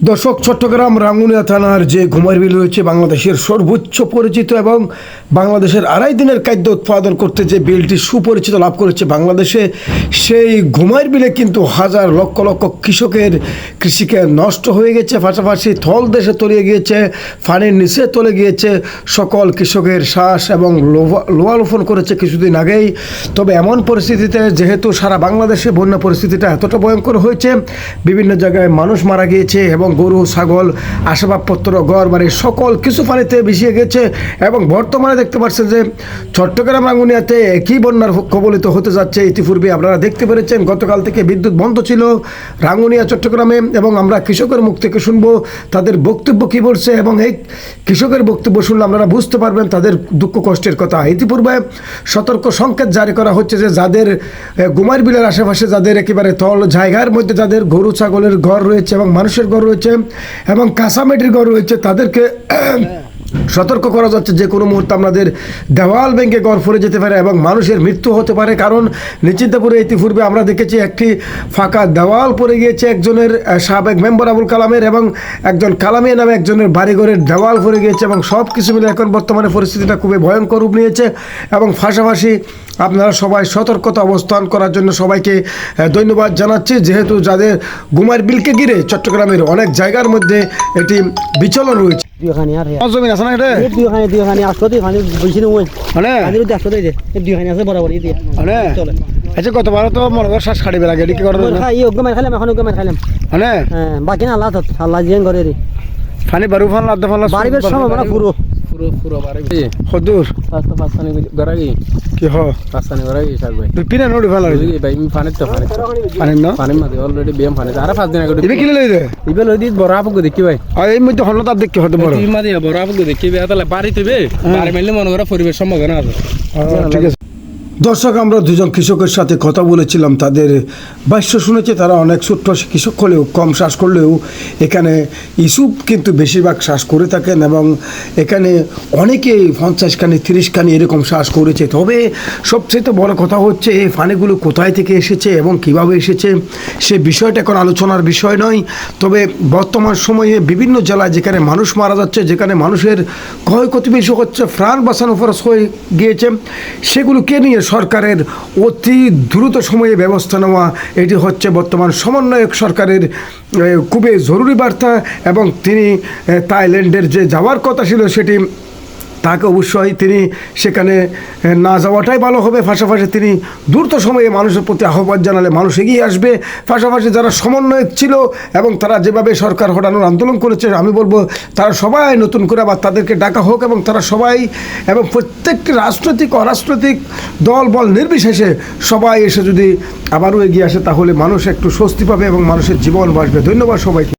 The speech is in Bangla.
দর্শক, চট্টগ্রাম রাঙ্গুনিয়া থানার যে ঘুমার বিল রয়েছে বাংলাদেশের সর্বোচ্চ পরিচিত এবং বাংলাদেশের 2.5 দিনের খাদ্য উৎপাদন করতে যে বিলটি সুপরিচিত লাভ করেছে বাংলাদেশে, সেই ঘুমার বিলে কিন্তু হাজার লক্ষ লক্ষ কৃষকের কৃষিকে নষ্ট হয়ে গেছে, পাশাপাশি থল দেশে তলিয়ে গিয়েছে, পানির নিচে তলে গিয়েছে সকল কৃষকের শ্বাস এবং লোয়ালোফন করেছে কিছুদিন আগেই। তবে এমন পরিস্থিতিতে যেহেতু সারা বাংলাদেশে বন্যা পরিস্থিতিটা এতটা ভয়ঙ্কর হয়েছে, বিভিন্ন জায়গায় মানুষ মারা গিয়েছে এবং গরু ছাগল আসবাবপত্র ঘর বাড়ি সকল কিছু পানিতে ভিজিয়ে গেছে। এবং বর্তমানে দেখতে পাচ্ছেন যে চট্টগ্রাম রাঙ্গুনিয়াতে একই বন্যার কবলিত হতে যাচ্ছে। ইতিপূর্বে আপনারা দেখতে পেরেছেন গতকাল থেকে বিদ্যুৎ বন্ধ ছিল রাঙ্গুনিয়া চট্টগ্রামে, এবং আমরা কৃষকের মুখ থেকে শুনবো তাদের বক্তব্য কী বলছে, এবং এই কৃষকের বক্তব্য শুনলে আপনারা বুঝতে পারবেন তাদের দুঃখ কষ্টের কথা। ইতিপূর্বে সতর্ক সংকেত জারি করা হচ্ছে যে যাদের ঘুমার বিলের আশেপাশে, যাদের একেবারে তল জায়গার মধ্যে যাদের গরু ছাগলের ঘর রয়েছে এবং মানুষের ঘর রয়েছে এবং কাঁচামাটির ঘর রয়েছে, তাদেরকে সতর্ক করা যাচ্ছে যে কোনো মুহূর্তে আমাদের দেওয়াল ভেঙে ঘর পড়ে যেতে পারে এবং মানুষের মৃত্যু হতে পারে। কারণ নিশ্চিন্তপুরে ইতিপূর্বে আমরা দেখেছি একটি ফাঁকা দেওয়াল পড়ে গিয়েছে একজনের, সাবেক মেম্বার আবুল কালামের, এবং একজন কালামিয়া নামে একজনের বাড়িঘরের দেওয়াল পড়ে গিয়েছে, এবং সব কিছু মিলে এখন বর্তমানে পরিস্থিতিটা খুবই ভয়ঙ্কর রূপ নিয়েছে। এবং পাশাপাশি আপনারা সবাই সতর্কতা অবস্থান করার জন্য সবাইকে ধন্যবাদ জানাচ্ছি, যেহেতু যাদের ঘুমার বিলকে ঘিরে চট্টগ্রামের অনেক জায়গার মধ্যে এটি বিচলন রয়েছে। জমি আছে না এটা? আচ্ছা, গতবার তো মনে করো শ্বাস খাড়ি বেলা গেলে কি করে বাকি না আল্লাহ আল্লাহ জিয়ান করে রে ফানি বারু ফান লাদ্দা ফান বাড়ির সময় মানে পুরো পুরো বাড়ি হদুর পাঁচখানি গড়াগি কি হ পাঁচখানি গড়াগি সার ভাই পিনা নোডি ফালা ভাই পানি না পানি মাঝে অলরেডি বিয়াম পানি আর 5 দিন আগে ইবে কিলে লই দে ইবে লই দি বড় আপু দেখি ভাই আর এই মধ্যে হল তার দেখি হতে বড় তুই মাঝে বড় আপু দেখি বে তাহলে বাড়িতে বে বাড়ি মেলে মনে করা পরিবেশ সম্ভাবনা আছে। ঠিক আছে দর্শক, আমরা দুজন কৃষকের সাথে কথা বলেছিলাম, তাদের ভাষ্য শুনেছে। তারা অনেক ছোট্ট কৃষক হলেও, কম শ্বাস করলেও এখানে ইস্যু কিন্তু বেশিরভাগ শ্বাস করে থাকেন, এবং এখানে অনেকেই 50 খানি 30 খানি এরকম শ্বাস করেছে। তবে সবচেয়ে বড় কথা হচ্ছে এই পানিগুলো কোথায় থেকে এসেছে এবং কিভাবে এসেছে সে বিষয়টা এখন আলোচনার বিষয় নয়। তবে বর্তমান সময়ে বিভিন্ন জেলায় যেখানে মানুষ মারা যাচ্ছে, যেখানে মানুষের ক্ষয়ক্ষতি বেশি হচ্ছে, প্রাণ বাঁচানো খরচ হয়ে গিয়েছে, সেগুলোকে নিয়ে সরকারের অতি দ্রুত সময়ে ব্যবস্থা নেওয়া, এটি হচ্ছে বর্তমান সমন্বয়ক সরকারের খুবই জরুরি বার্তা। এবং তিনি থাইল্যান্ডের যে যাওয়ার কথা ছিল সেটি তাকে অবশ্যই তিনি সেখানে না যাওয়াটাই ভালো হবে। পাশাপাশি তিনি দ্রুত সময়ে মানুষের প্রতি আহ্বান জানালে মানুষ এগিয়ে আসবে। পাশাপাশি যারা সমন্বয়ক ছিল এবং তারা যেভাবে সরকার হটানোর আন্দোলন করেছে, আমি বলবো তারা সবাই নতুন করে আবার তাদেরকে ডাকা হোক, এবং তারা সবাই এবং প্রত্যেকটি রাজনৈতিক অরাজনৈতিক দল বল নির্বিশেষে সবাই এসে যদি আবারও এগিয়ে আসে, তাহলে মানুষ একটু স্বস্তি পাবে এবং মানুষের জীবন বাঁচবে। ধন্যবাদ সবাইকে।